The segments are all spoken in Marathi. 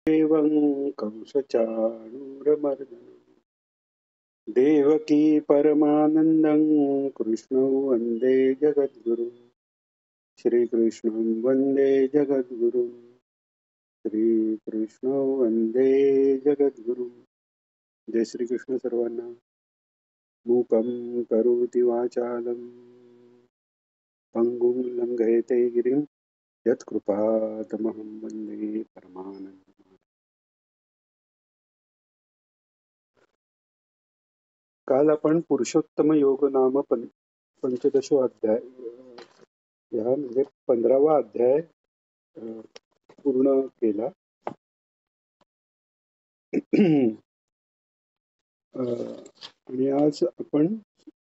एवं कंसचाणूरमर्दनं देवकी परमानन्दं कृष्णं वन्दे जगद्गुरुं श्रीकृष्णं वन्दे जगद्गुरुं श्रीकृष्णं वन्दे जगद्गुरुं. जय श्रीकृष्ण सर्वांना. मूकं करोति वाचालं पङ्गुं लङ्घयते गिरिं यत्कृपातमहं वन्दे परमानन्दं. काल आपण पुरुषोत्तम योग नाम पंचदशो अध्याय या म्हणजे 15वा अध्याय पूर्ण केला. आणि आज आपण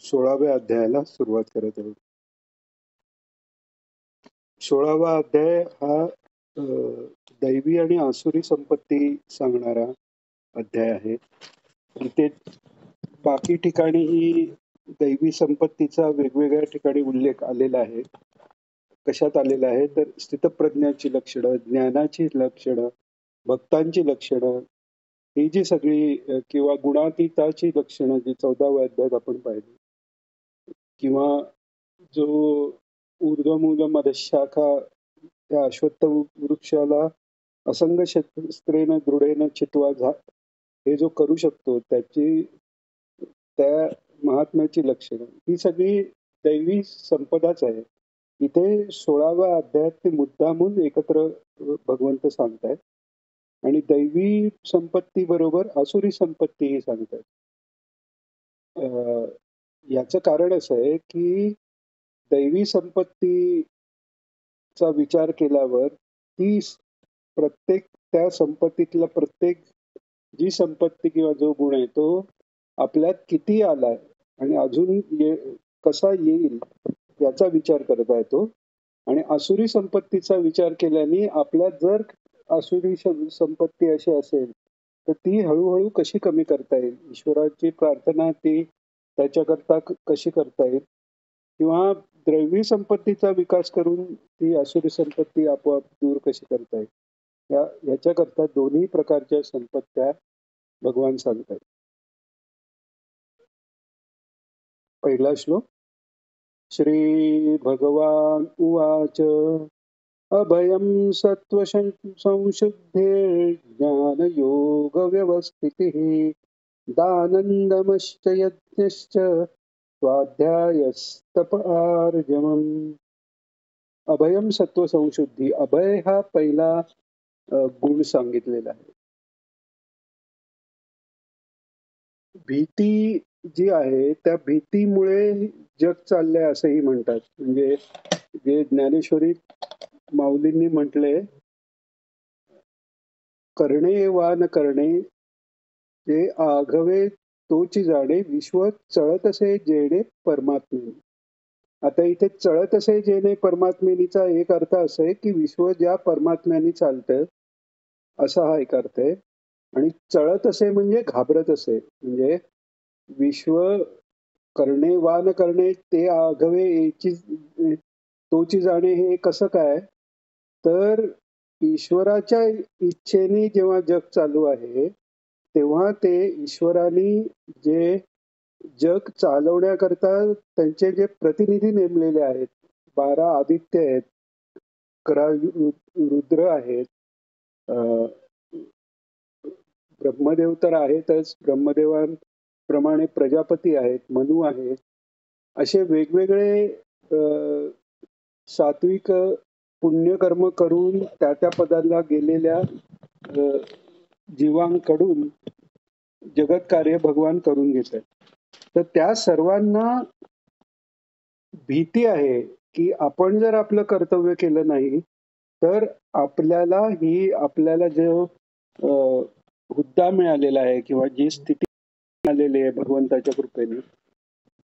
16व्या अध्यायाला सुरुवात करत आहोत. 16वा अध्याय हा दैवी आणि आसुरी संपत्ती सांगणारा अध्याय आहे. इथे बाकी ठिकाणीही दैवी संपत्तीचा वेगवेगळ्या ठिकाणी उल्लेख आलेला आहे. कशात आलेला आहे तर स्थितप्रज्ञाची लक्षणं, ज्ञानाची लक्षणं, भक्तांची लक्षणं, ही जी सगळी किंवा गुणातीताची लक्षणं जी 14व्या अध्यायात आपण पाहिली, किंवा जो ऊर्ध्वमूल मधशाखा त्या अश्वत्थ वृक्षाला असंग शस्त्रेन दृढेन चित्वा हे जो करू शकतो त्याची त्या महात्म्याची लक्षणं ही सगळी दैवी संपदाच आहे. इथे 16व्या अध्यायात ते मुद्दामून एकत्र भगवंत सांगतायत आणि दैवी संपत्ती बरोबर आसुरी संपत्तीही सांगतायत. याचं कारण असं आहे की दैवी संपत्तीचा विचार केल्यावर ती प्रत्येक त्या संपत्तीतला प्रत्येक जी संपत्ती किंवा जो गुण आहे तो आपल्यात किती आलाय आणि अजून कसा येईल याचा विचार करता येतो. आणि आसुरी संपत्तीचा विचार केल्याने आपल्यात जर आसुरी संपत्ती अशी असेल तर ती हळूहळू कशी कमी करता येईल, ईश्वराची प्रार्थना ती त्याच्याकरता कशी करता येईल, किंवा दैवी संपत्तीचा विकास करून ती आसुरी संपत्ती आपोआप दूर कशी करता येईल, याच्याकरता दोन्ही प्रकारच्या संपत्त्या भगवान सांगतात. पहिला श्लोक. श्री भगवान उवाच अभयं सत्त्वसंशुद्धेर्ज्ञानयोगव्यवस्थितिः दानन्दमश्च यज्ञश्च स्वाध्यायस्तप आर्जवम्. अभयम सत्व संशुद्धी. अभय हा पहिला गुण सांगितलेला आहे. भीती जी आहे त्या भीतीमुळे जग चाललंय असंही म्हणतात. म्हणजे जे ज्ञानेश्वरी माऊलींनी म्हटले, करणे वा न करणे ते आघवे तोची जाणे विश्व चळत असे जेणे परमात्मेने. आता इथे चळत असे जेणे परमात्मेनीचा एक अर्थ असा आहे की विश्व ज्या परमात्म्याने चालतं असा हा एक अर्थ आहे. आणि चळत असे म्हणजे घाबरत असे. म्हणजे विश्व करणे वा न करणे ते आघवे याची तोची जाणे हे कसं काय, तर ईश्वराच्या इच्छेने जेव्हा जग चालू आहे तेव्हा ते ईश्वराने जे जग चालवण्याकरता त्यांचे जे प्रतिनिधी नेमलेले आहेत, 12 आदित्य आहेत, 11 रुद्र आहेत, ब्रह्मदेव तर आहेतच, ब्रह्मदेवांप्रमाणे प्रजापती आहेत, मनु आहेत, असे वेगवेगळे सात्विक पुण्यकर्म करून त्या त्या पदाला गेलेल्या जीवांकडून जगत कार्य भगवान करून घेतात. तर त्या सर्वांना भीती आहे की आपण जर आपलं कर्तव्य केलं नाही तर आपल्याला जो हुद्दा मिळालेला आहे किंवा जी स्थिती मिळालेली आहे भगवंताच्या कृपेने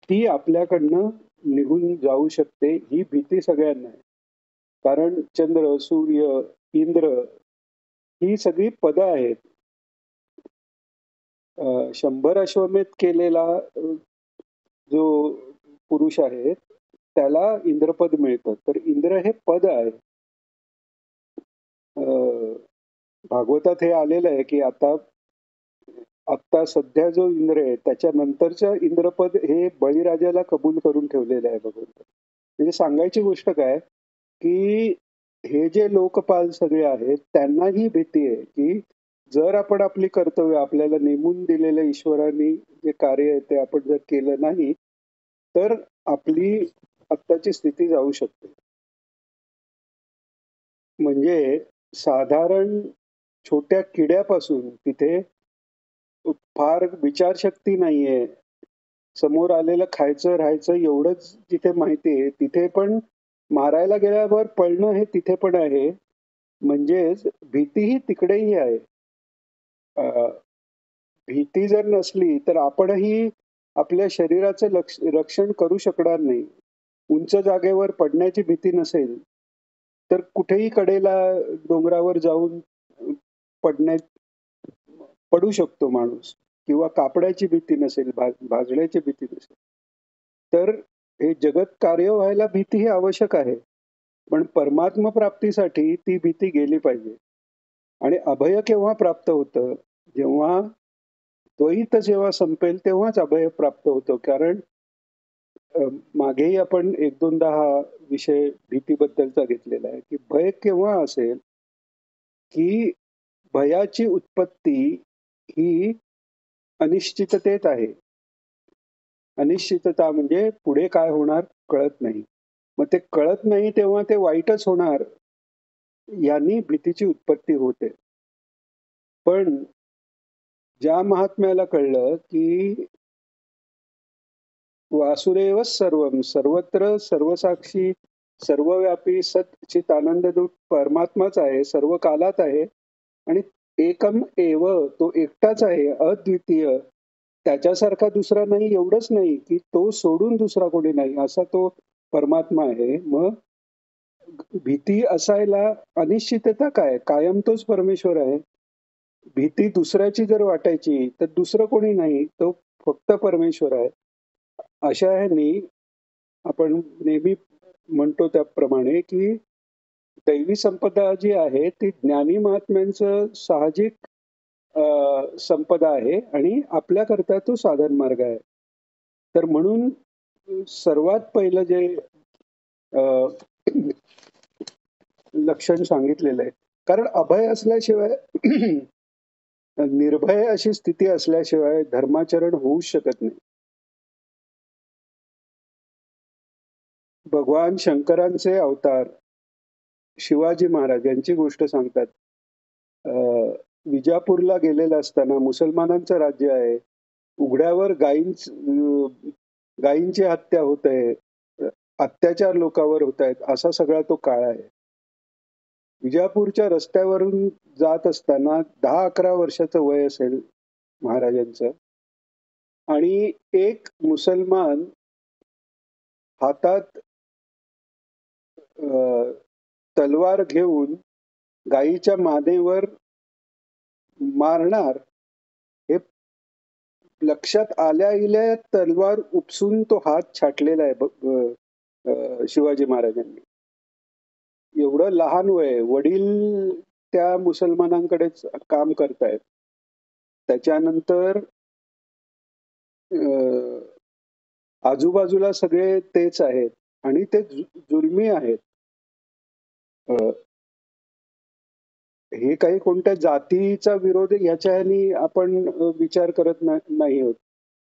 ती आपल्याकडनं निघून जाऊ शकते. ही भीती सगळ्यांना आहे. कारण चंद्र, सूर्य, इंद्र ही सगळी पदं आहेत. 100 अश्वमेध केलेला जो पुरुष आहे त्याला इंद्रपद मिळतं. तर इंद्र हे पद आहे. भागवतात हे आलेलं आहे की आता आता सध्या जो इंद्र आहे त्याच्यानंतरचं इंद्रपद हे बळीराजाला कबूल करून ठेवलेलं आहे भगवंत. म्हणजे सांगायची गोष्ट काय की हे जे लोकपाल सगळे आहेत त्यांनाही भीती आहे की जर आपण आपली कर्तव्य आपल्याला नेमून दिलेलं ईश्वराने जे कार्य आहे ते आपण जर केलं नाही तर आपली आत्ताची स्थिती जाऊ शकते. म्हणजे साधारण छोट्या किड्यापासून तिथे फार विचारशक्ती नाहीये. समोर आलेलं खायचं, राहायचं एवढंच जिथे माहिती आहे, तिथे पण मारायला गेल्यावर पळणं हे तिथे पण आहे. म्हणजेच भीतीही तिकडेही आहे. अ, भीती जर नसली तर आपणही आपल्या शरीराचं रक्षण करू शकणार नाही. उंच जागेवर पडण्याची भीती नसेल, तर कुठेही कडेला डोंगरावर जाऊन पडण्यात पडू शकतो माणूस किंवा कापडाची भीती नसेल, भाजण्याची भीती नसेल. तर हे जगत कार्य व्हायला भीती ही आवश्यक आहे. पण परमात्म प्राप्तीसाठी ती भीती गेली पाहिजे. आणि अभय केव्हा प्राप्त होतं? जेव्हा द्वैत जेव्हा संपेल तेव्हाच अभय प्राप्त होतं. कारण मागेही आपण 1-2दा हा विषय भीतीबद्दलचा घेतलेला आहे, की भय केव्हा असेल, की भयाची उत्पत्ती ही अनिश्चिततेत आहे. अनिश्चितता म्हणजे पुढे काय होणार कळत नाही. मग ते कळत नाही तेव्हा ते वाईटच होणार, यांनी भीतीची उत्पत्ती होते. पण ज्या महात्म्याला कळलं, की वासुदेव सर्वम सर्वत्र सर्वसाक्षी सर्वव्यापी सच्चित आनंदरूप परमात्माच आहे, सर्व कालात आहे आणि एकम एव तो एकटाच आहे, अद्वितीय. त्याच्यासारखा दुसरा नाही एवढंच नाही, की तो सोडून दुसरा कोणी नाही असा तो परमात्मा आहे. मग भीती असायला अनिश्चितता काय? कायम तोच परमेश्वर आहे. भीती दुसऱ्याची जर वाटायची, तर दुसरं कोणी नाही, तो फक्त परमेश्वर आहे. अशा ह्यानी आपण नेहमी म्हणतो त्याप्रमाणे, की दैवी संपदा जी आहे, ती ज्ञानी महात्म्यांचं साहजिक संपदा आहे आणि आपल्याकरता तो साधन मार्ग आहे. तर म्हणून सर्वात पहिलं जे अ, लक्षण सांगितलेलं आहे. कारण अभय असल्याशिवाय निर्भय अशी स्थिती असल्याशिवाय धर्माचरण होऊच शकत नाही. भगवान शंकरांचे अवतार शिवाजी महाराज यांची गोष्ट सांगतात. अ, विजापूरला गेलेला असताना मुसलमानांचं राज्य आहे. उघड्यावर गायींची हत्या होत आहे. अत्याचार लोकांवर होत आहेत. असा सगळा तो काळ आहे. विजापूरच्या रस्त्यावरून जात असताना 10-11 वर्षाचं वय असेल महाराजांचं आणि एक मुसलमान हातात अ, तलवार घेऊन गायीच्या मानेवर मारणार हे लक्षात आल्या तलवार उपसून तो हात छाटलेला आहे शिवाजी महाराजांनी. एवढं लहान वय वडील त्या मुसलमानांकडेच काम करतायत. त्याच्यानंतर अ, आजूबाजूला सगळे तेच आहेत आणि ते जुलमी आहेत. अ, हे काही कोणत्या जातीचा विरोध आहे ह्याच्या ह्यानी आपण विचार करत नाही आहोत.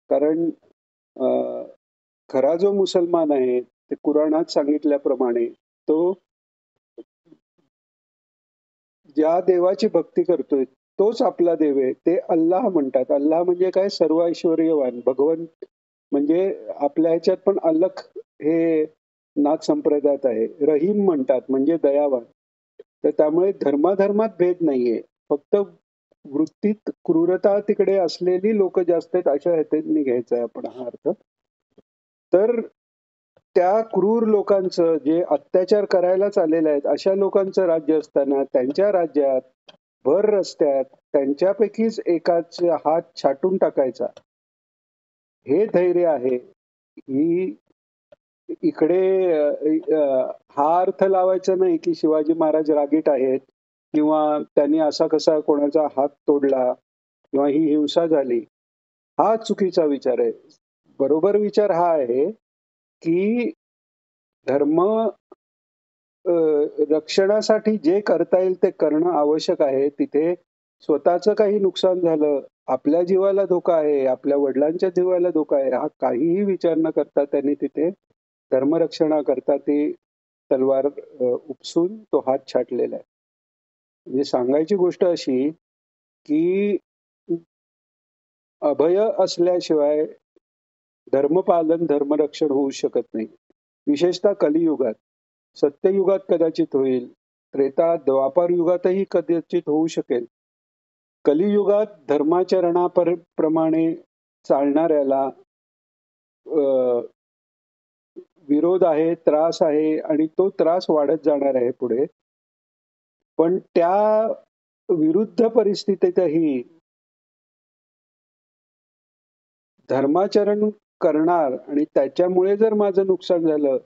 कारण अ, खरा जो मुसलमान आहे, ते कुराणात सांगितल्याप्रमाणे तो ज्या देवाची भक्ती करतोय, तोच आपला देव आहे. ते अल्लाह म्हणतात. अल्लाह म्हणजे काय? सर्व ऐश्वर्यवान. भगवंत म्हणजे आपल्या ह्याच्यात पण अलख हे नाथ संप्रदायात आहे. रहीम म्हणतात म्हणजे दयावान. तर त्यामुळे धर्माधर्मात भेद नाहीये. फक्त वृत्तीत क्रूरता तिकडे असलेली लोक जास्त आहेत अशा ह्याच्याने घ्यायचा आहे आपण हा अर्थ. तर त्या क्रूर लोकांचं जे अत्याचार करायलाच आलेले आहेत, अशा लोकांचं राज्य असताना त्यांच्या राज्यात भर रस्त्यात त्यांच्यापैकीच एकाचा हात छाटून टाकायचा. हे धैर्य आहे. ही इकडे हा अर्थ लावायचा नाही की शिवाजी महाराज रागीट आहेत किंवा त्यांनी असा कसा कोणाचा हात तोडला किंवा ही हिंसा झाली, हा चुकीचा विचार आहे. बरोबर विचार हा आहे की धर्म रक्षणासाठी जे करता येईल ते करणं आवश्यक आहे. तिथे स्वतःचं काही नुकसान झालं, आपल्या जीवाला धोका आहे, आपल्या वडिलांच्या जीवाला धोका आहे, हा काहीही विचार न करता त्यांनी तिथे धर्मरक्षणाकरता ती तलवार उपसून तो हात छाटलेला आहे. म्हणजे सांगायची गोष्ट अशी की अभय असल्याशिवाय धर्मपालन, धर्मरक्षण होऊ शकत नाही. विशेषतः कलियुगात. सत्ययुगात कदाचित होईल. त्रेता, द्वापार युगातही कदाचित होऊ शकेल. कलियुगात धर्माचरणाप्रमाणे चालणाऱ्याला विरोध आहे, त्रास आहे आणि तो त्रास वाढत जाणार आहे पुढे. पण त्या विरुद्ध परिस्थितीतही धर्माचरण करणार आणि त्याच्यामुळे जर माझं नुकसान झालं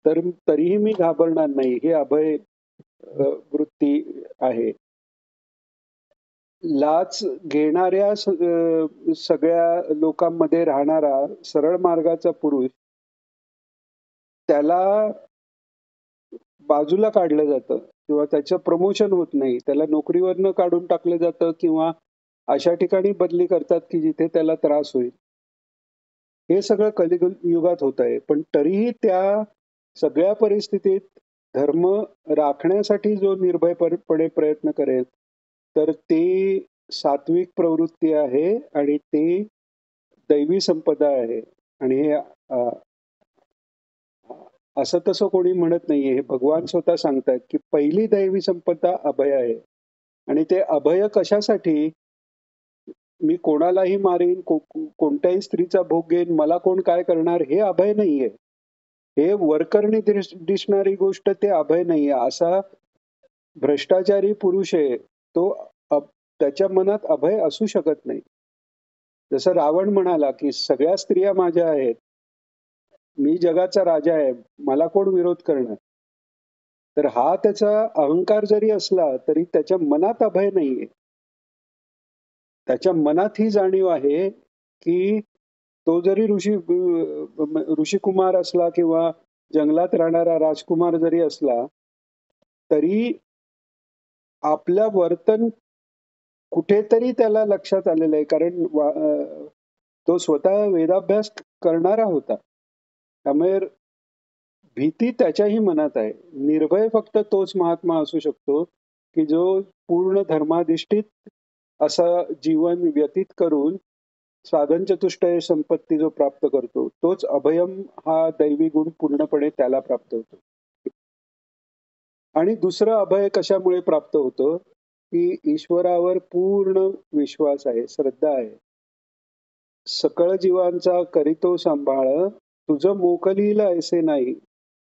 तर तरीही मी घाबरणार नाही. हे अभय वृत्ती आहे. लाच घेणाऱ्या सगळ्या लोकांमध्ये राहणारा सरळ मार्गाचा पुरुष, त्याला बाजूला काढलं जातं किंवा त्याचं प्रमोशन होत नाही. त्याला नोकरीवरनं काढून टाकलं जातं किंवा अशा ठिकाणी बदली करतात की जिथे त्याला त्रास होईल. हे सगळं कलियुगात होत आहे. पण तरीही त्या सगळ्या परिस्थितीत धर्म राखण्यासाठी जो निर्भयपणे प्रयत्न करेल, तर ती सात्विक प्रवृत्ती आहे आणि ती दैवी संपदा आहे. आणि हे असं तसं कोणी म्हणत नाहीये. हे भगवान स्वतः सांगतायत की पहिली दैवी संपदा अभय आहे. आणि ते अभय कशासाठी? मी कोणालाही मारीन, कोणत्याही स्त्रीचा भोग घेईन, मला कोण काय करणार, हे अभय नाहीये. हे वरकरणी दिसणारी गोष्ट ते अभय नाहीये. असा भ्रष्टाचारी पुरुष आहे तो, त्याच्या मनात अभय असू शकत नाही. जसं रावण म्हणाला की सगळ्या स्त्रिया माझ्या आहेत, मी जगाचा राजा आहे, मला कोण विरोध करणार. तर हा त्याचा अहंकार जरी असला तरी त्याच्या मनात अभय नाहीये. त्याच्या मनात ही जाणीव आहे की तो जरी ऋषिकुमार असला किंवा जंगलात राहणारा राजकुमार जरी असला तरी आपलं वर्तन कुठेतरी त्याला लक्षात आलेलं आहे. कारण तो स्वतः वेदाभ्यास करणारा होता. त्यामुळे भीती त्याच्याही मनात आहे. निर्भय फक्त तोच महात्मा असू शकतो की जो पूर्ण धर्माधिष्ठित असं जीवन व्यतीत करून साधन चतुष्टय संपत्ती जो प्राप्त करतो, तोच अभयम हा दैवी गुण पूर्णपणे त्याला प्राप्त होतो. आणि दुसरं अभय कशामुळे प्राप्त होतं की ईश्वरावर पूर्ण विश्वास आहे, श्रद्धा आहे. सकळ जीवांचा करीतो सांभाळ, तुझं मोकलील ऐसे नाही,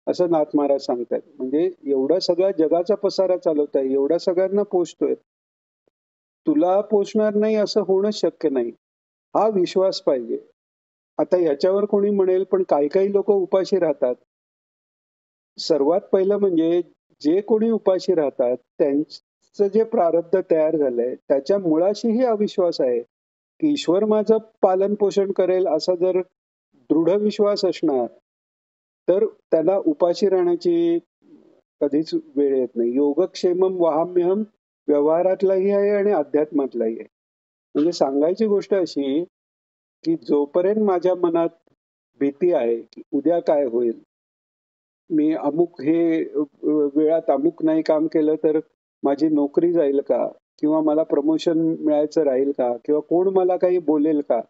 असं नाथ महाराज सांगतात. म्हणजे एवढा सगळ्या जगाचा पसारा चालवताय, एवढ्या सगळ्यांना पोचतोय, तुला पोचणार नाही असं होणं शक्य नाही. हा विश्वास पाहिजे. आता याच्यावर कोणी म्हणेल पण काही काही लोक उपाशी राहतात. सर्वात पहिलं म्हणजे जे कोणी उपाशी राहतात त्यांचं जे प्रारब्ध तयार झालंय त्याच्या मुळाशीही अविश्वास आहे की ईश्वर माझं पालन पोषण करेल असा जर दृढ विश्वास असणार तर त्याला उपाशी राहण्याची कधीच वेळ येत नाही. योगक्षेमम वहाम्यहम व्यवहारातलाही आहे आणि अध्यात्मातलाही आहे. म्हणजे सांगायची गोष्ट अशी की जोपर्यंत माझ्या मनात भीती आहे की उद्या काय होईल, मी अमुक हे वेळात अमुक नाही काम केलं तर माझी नोकरी जाईल का, किंवा मला प्रमोशन मिळायचं राहील का, किंवा कोण मला काही बोलेल का,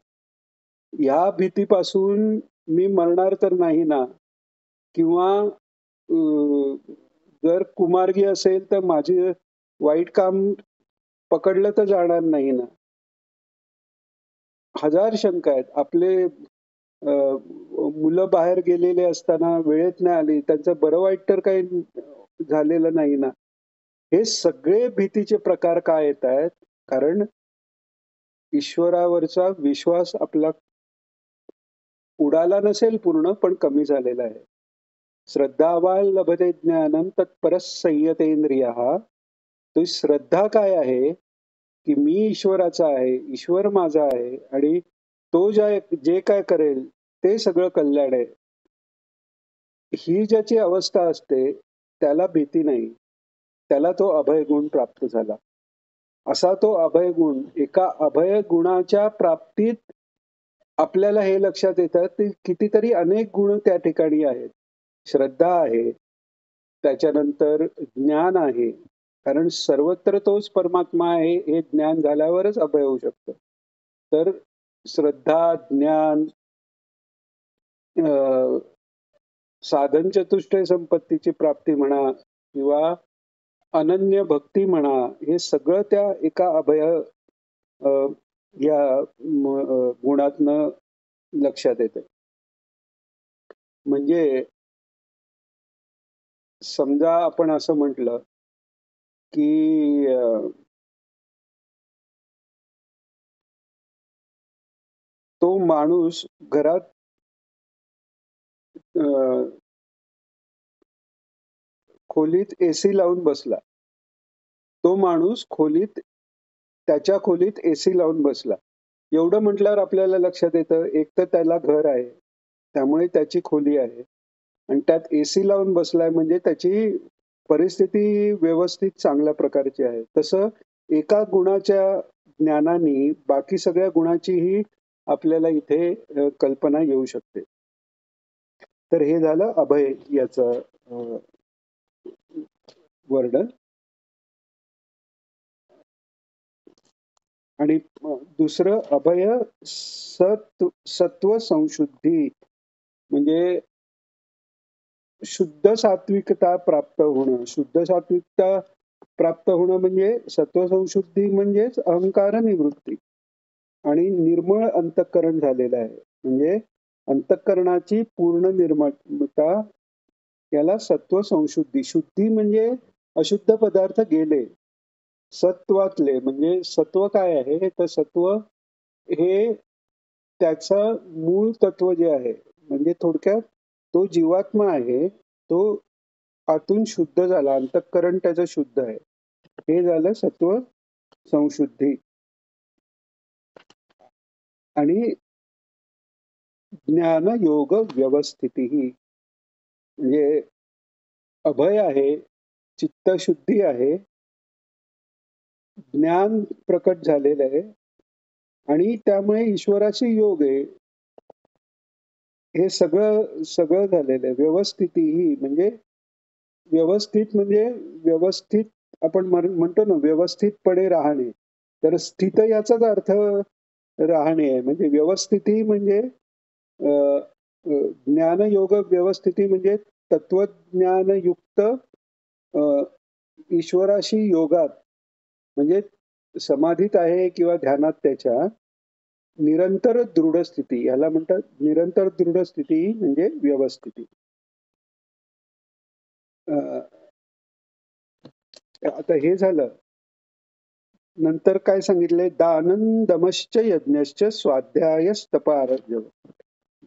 या भीतीपासून मी मरणार तर नाही ना, किंवा जर कुमार्गी असेल तर माझे वाईट काम पकडलं तर जाणार नाही ना. हजार शंका आहेत. आपले मुलं बाहेर गेलेले असताना वेळेत नाही आली, त्यांचं बरं वाईट तर काही झालेलं नाही ना. हे सगळे भीतीचे प्रकार काय येत आहेत? कारण ईश्वरावरचा विश्वास आपला उडाला नसेल पूर्ण, पण कमी झालेला आहे. श्रद्धावान लभते ज्ञानम तत्परः संयतेंद्रियः तो श्रद्धा काय आहे की मी ईश्वराचा आहे, ईश्वर माझा आहे आणि तो जे काय करेल ते सगळं कल्याण आहे. ही ज्याची अवस्था असते त्याला भीती नाही. त्याला तो अभय गुण प्राप्त झाला. असा तो अभय गुण एका अभय गुणाच्या प्राप्तीत आपल्याला हे लक्षात येतं की कितीतरी अनेक गुण त्या ठिकाणी आहेत. श्रद्धा आहे, त्याच्यानंतर ज्ञान आहे. कारण सर्वत्र तोच परमात्मा आहे हे ज्ञान झाल्यावरच अभय होऊ शकतं. तर श्रद्धा, ज्ञान, अ, साधन चतुष्टय संपत्तीची प्राप्ती म्हणा किंवा अनन्य भक्ती म्हणा, हे सगळं त्या एका अभय अ, या गुणातनं लक्षात येतं. म्हणजे समजा आपण असं म्हटलं की तो माणूस घरात अ, खोलीत एसी लावून बसला. तो माणूस त्याच्या खोलीत एसी लावून बसला. एवढं म्हटल्यावर आपल्याला लक्षात येतं, एक तर त्याला घर आहे, त्यामुळे त्याची खोली आहे आणि त्यात एसी लावून बसलाय म्हणजे त्याची परिस्थिती व्यवस्थित चांगल्या प्रकारची आहे. तसं एका गुणाच्या ज्ञानाने बाकी सगळ्या गुणाचीही आपल्याला इथे कल्पना येऊ शकते. तर हे झालं अभय याचं वर्णन. आणि दुसरं अभय सत्व संशुद्धी म्हणजे शुद्ध सात्विकता प्राप्त होणं. शुद्ध सात्विकता प्राप्त होणं म्हणजे सत्वसंशुद्धी म्हणजेच अहंकार निवृत्ती आणि निर्मळ अंतःकरण झालेलं आहे. म्हणजे अंतःकरणाची पूर्ण निर्मळता याला सत्व संशुद्धी. शुद्धी म्हणजे अशुद्ध पदार्थ गेले. सत्वातले म्हणजे सत्व काय आहे तर सत्व हे त्याचं मूळ तत्व जे आहे म्हणजे थोडक्यात तो जीवात्मा आहे तो आतून शुद्ध झाला अंतःकरण त्याचं शुद्ध आहे. हे झालं सत्व संशुद्धी. आणि ज्ञान योग व्यवस्थिती म्हणजे अभय आहे, चित्तशुद्धी आहे, ज्ञान प्रकट झालेलं आहे आणि त्यामुळे ईश्वराशी योग आहे. हे सगळं सगळं झालेलं आहे. व्यवस्थिती ही म्हणजे व्यवस्थित आपण म्हणतो ना व्यवस्थितपणे राहणे. तर स्थित याचाच अर्थ राहणे आहे. म्हणजे व्यवस्थिती म्हणजे अ, अ, ज्ञानयोग व्यवस्थिती म्हणजे तत्वज्ञानयुक्त ईश्वराशी योगात म्हणजे समाधीत आहे किंवा ध्यानात त्याच्या निरंतर दृढ स्थिती याला म्हणतात. निरंतर दृढ स्थिती म्हणजे व्यवस्थिती. अ, आता हे झालं. नंतर काय सांगितलंय दानन दमश्च यज्ञश्च स्वाध्यायस्तप आरभ्य.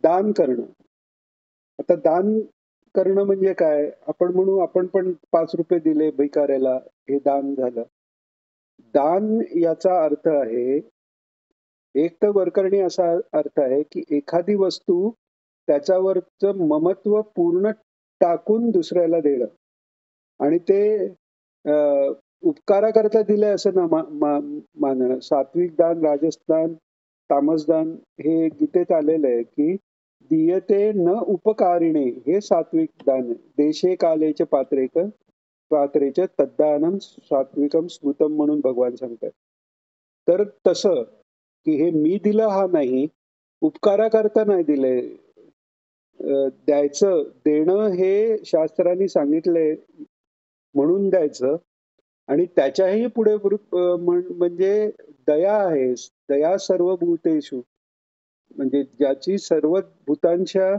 दान करणं. आता दान करणं म्हणजे काय आपण म्हणू आपण पण ₹5 दिले भिकाऱ्याला हे दान झालं. दान याचा अर्थ आहे एक तर वरकरणी असा अर्थ आहे की एखादी वस्तू त्याच्यावरचं ममत्व पूर्ण टाकून दुसऱ्याला देणं आणि ते उपकाराकरता दिलंय असं ना मानणं. सात्विक दान, राजस दान, तामस दान हे गीतेत आलेलं आहे की दीयते न उपकारिणे हे सात्विक दान आहे. देशे कालेचे पात्रेच तद्दानम सात्विकम स्मृतम म्हणून भगवान सांगतात. तर तसं की हे मी दिलं हा नाही, उपकाराकरता नाही दिलंय. द्यायचं, देणं हे शास्त्रांनी सांगितलंय म्हणून द्यायचं आणि त्याच्याही पुढे म्हणजे दया आहे. दया सर्व भूतेषु म्हणजे ज्याची सर्व भूतांच्या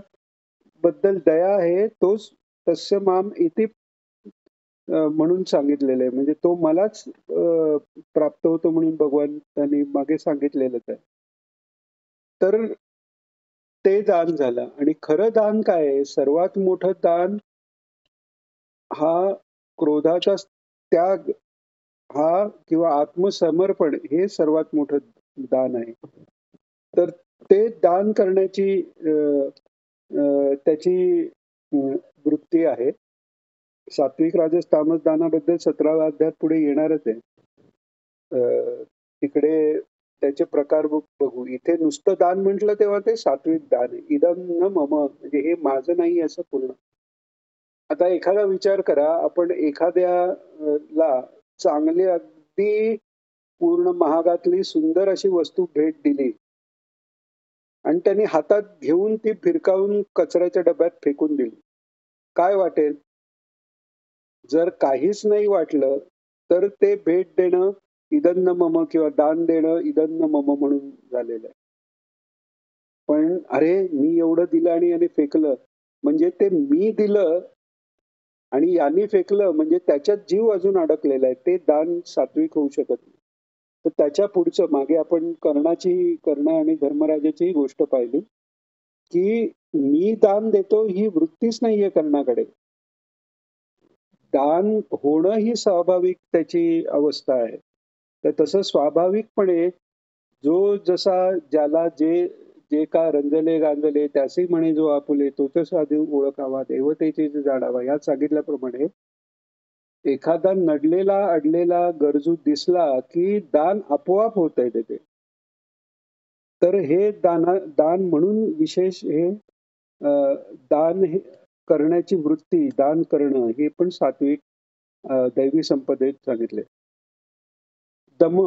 बद्दल दया आहे तोच तस्य माम इति म्हणून सांगितलेलं आहे. म्हणजे तो मलाच प्राप्त होतो म्हणून भगवंतांनी मागे सांगितलेलंच आहे. तर ते दान झालं आणि खरं दान काय आहे? सर्वात मोठं दान हा क्रोधाचा त्याग हा किंवा आत्मसमर्पण हे सर्वात मोठं दान आहे. तर ते दान करण्याची त्याची वृत्ती आहे. सात्विक राजस तामस दानाबद्दल 17व्या अध्यायात पुढे येणारच आहे. तिकडे त्याचे प्रकार बघू. इथे नुसतं दान म्हटलं तेव्हा ते सात्विक दान आहे. इदं न मम म्हणजे हे माझं नाही असं पूर्ण. आता एखादा विचार करा, आपण एखाद्या ला चांगली अगदी पूर्ण महागातली सुंदर अशी वस्तू भेट दिली आणि त्याने हातात घेऊन ती फिरकावून कचऱ्याच्या डब्यात फेकून दिली. काय वाटेल? जर काहीच नाही वाटलं, तर ते भेट देणं इदन्न मम किंवा दान देणं इदन्न मम म्हणून झालेलं आहे. पण अरे मी एवढं दिलं आणि याने फेकलं. म्हणजे ते मी दिलं आणि याने फेकलं म्हणजे त्याच्यात जीव अजून अडकलेला आहे. ते दान सात्विक होऊ शकत नाही. तर त्याच्या पुढचं मागे आपण कर्ण आणि धर्मराजाचीही गोष्ट पाहिली, की मी दान देतो ही वृत्तीच नाहीये कर्णाकडे. दान होणं ही स्वाभाविक त्याची अवस्था आहे. तर तसं स्वाभाविकपणे जो जसा ज्याला जे जे का रंजले गांजले त्यासी म्हणे जो आपुले तोच साधू ओळखावा देवतेचे जे जाणावा यात सांगितल्याप्रमाणे एखादा नडलेला अडलेला गरजू दिसला की दान आपोआप होत आहे तिथे. तर हे दान म्हणून विशेष हे दान हे करण्याची वृत्ती दान करणं हे पण सात्विक दैवी संपदेत सांगितले. दम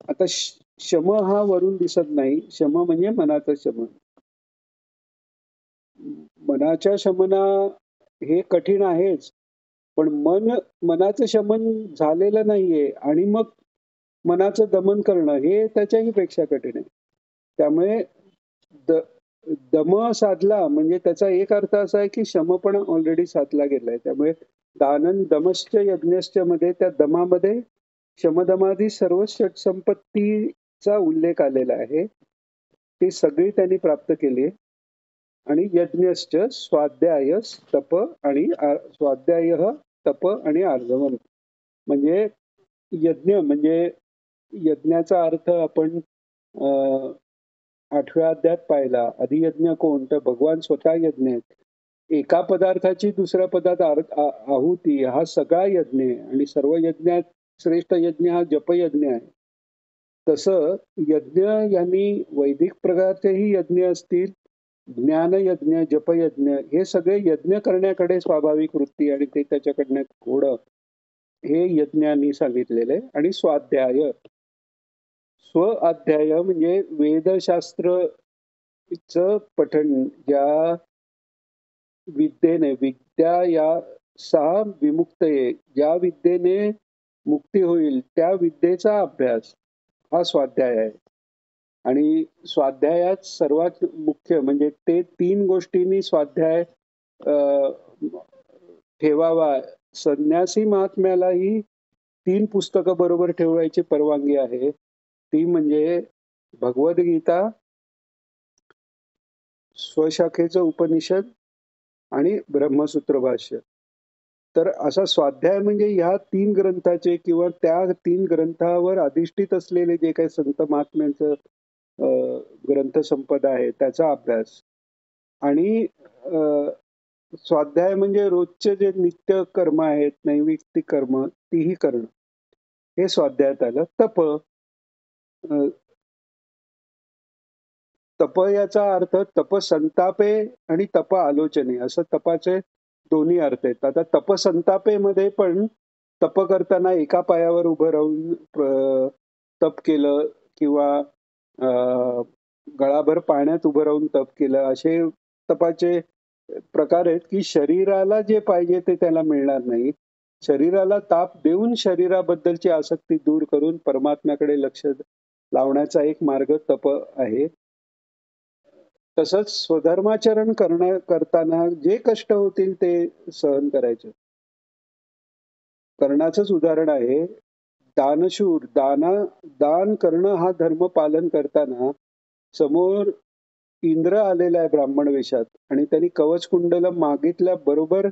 आता शम हा वरून दिसत नाही. शम म्हणजे मनाचं शमन. मनाच्या शमना हे कठीण आहेच. पण मनाचं शमन झालेलं नाहीये आणि मग मनाचं दमन करणं हे त्याच्याही पेक्षा कठीण आहे. त्यामुळे द दम साधला म्हणजे त्याचा एक अर्थ असा आहे की शम पण ऑलरेडी साधला गेलाय. त्यामुळे दानन दमश्च यज्ञश्च मध्ये त्या दमामध्ये शमदमादी सर्व षटसंपत्तीचा उल्लेख आलेला आहे. ती सगळी त्यांनी प्राप्त केली आणि यज्ञश्च स्वाध्याय तप आणि स्वाध्याय तप आणि आर्जवन म्हणजे यज्ञ म्हणजे यज्ञाचा अर्थ आपण 8व्या अध्यायात पाहिला. अधियज्ञ कोण? तर भगवान स्वतः यज्ञ आहेत. एका पदार्थाची दुसऱ्या पदार्थ आहुती हा सगळा यज्ञ आहे आणि सर्व यज्ञात श्रेष्ठ यज्ञ हा जपयज्ञ आहे. तसं यज्ञ यांनी वैदिक प्रकारचेही यज्ञ असतील, ज्ञानयज्ञ, जपयज्ञ हे सगळे यज्ञ करण्याकडे स्वाभाविक वृत्ती आणि ते त्याच्याकडनं घोडं हे यज्ञांनी सांगितलेले आणि स्वाध्याय स्वाध्याय म्हणजे वेदशास्त्रचं पठण ज्या विद्येने विद्या या सा विमुक्तये ज्या विद्येने मुक्ती होईल त्या विद्येचा अभ्यास हा स्वाध्याय आहे. आणि स्वाध्यायात सर्वात मुख्य म्हणजे ते 3 गोष्टींनी स्वाध्याय ठेवावा. संन्यासी महात्म्यालाही 3 पुस्तकं बरोबर ठेवायची परवानगी आहे. ती म्हणजे भगवद्गीता, स्वशाखेचं उपनिषद आणि ब्रह्मसूत्र भाष्य. तर असा स्वाध्याय म्हणजे ह्या 3 ग्रंथाचे किंवा त्या 3 ग्रंथावर अधिष्ठित असलेले जे काही संत महात्म्यांचं ग्रंथसंपदा आहे त्याचा अभ्यास. आणि स्वाध्याय म्हणजे रोजचे जे नित्य कर्म आहेत, नैमित्तिक कर्म तीही करणं. हे स्वाध्यायात आलं. तप याचा अर्थ तप संतापे आणि तप आलोचने असं तपाचे दोन्ही अर्थ आहेत. आता तप संतापे मध्ये पण तप करताना एका पायावर उभं राहून तप केलं किंवा गळाभर पाण्यात उभं राहून तप केलं असे तपाचे प्रकार आहेत की शरीराला जे पाहिजे ते त्याला मिळणार नाही. शरीराला ताप देऊन शरीराबद्दलची आसक्ती दूर करून परमात्म्याकडे लक्ष लावण्याचा एक मार्ग तप आहे. तसंच स्वधर्माचरण करताना जे कष्ट होतील ते सहन करायचे. कर्णाचंच उदाहरण आहे. दानशूर दान करणं हा धर्म पालन करताना समोर इंद्र आलेला आहे ब्राह्मण वेशात आणि त्यांनी कवच कुंडल मागितल्या बरोबर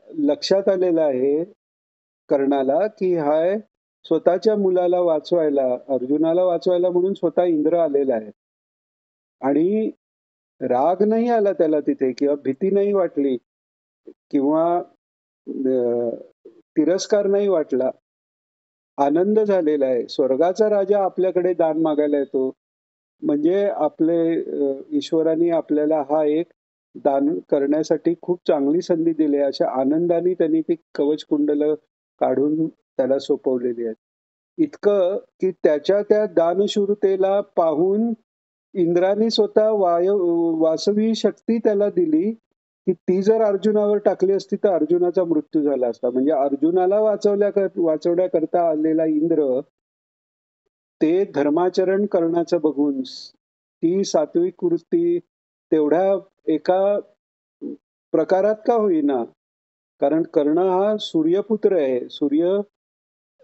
लक्षात आलेलं आहे कर्णाला की हाय स्वतःच्या मुलाला वाचवायला, अर्जुनाला वाचवायला म्हणून स्वतः इंद्र आलेला आहे. आणि राग नाही आला त्याला तिथे किंवा भीती नाही वाटली किंवा तिरस्कार नाही वाटला. आनंद झालेला आहे. स्वर्गाचा राजा आपल्याकडे दान मागायला येतो. म्हणजे आपले ईश्वराने आपल्याला हा एक दान करण्यासाठी खूप चांगली संधी दिली आहे. अशा आनंदाने त्यांनी ती कवच कुंडलं काढून त्याला सोपवलेली आहेत. इतकं की त्याच्या त्या दानशूरतेला पाहून इंद्राने स्वतः वासवी शक्ती त्याला दिली, की ती जर अर्जुनावर टाकली असती तर अर्जुनाचा मृत्यू झाला असता. म्हणजे अर्जुनाला वाचवण्याकरता आलेला इंद्र ते धर्माचरण करण्याचं बघून ती सात्विक वृत्ती तेवढ्या एका प्रकारात का होईना, कारण कर्ण हा सूर्यपुत्र आहे. सूर्य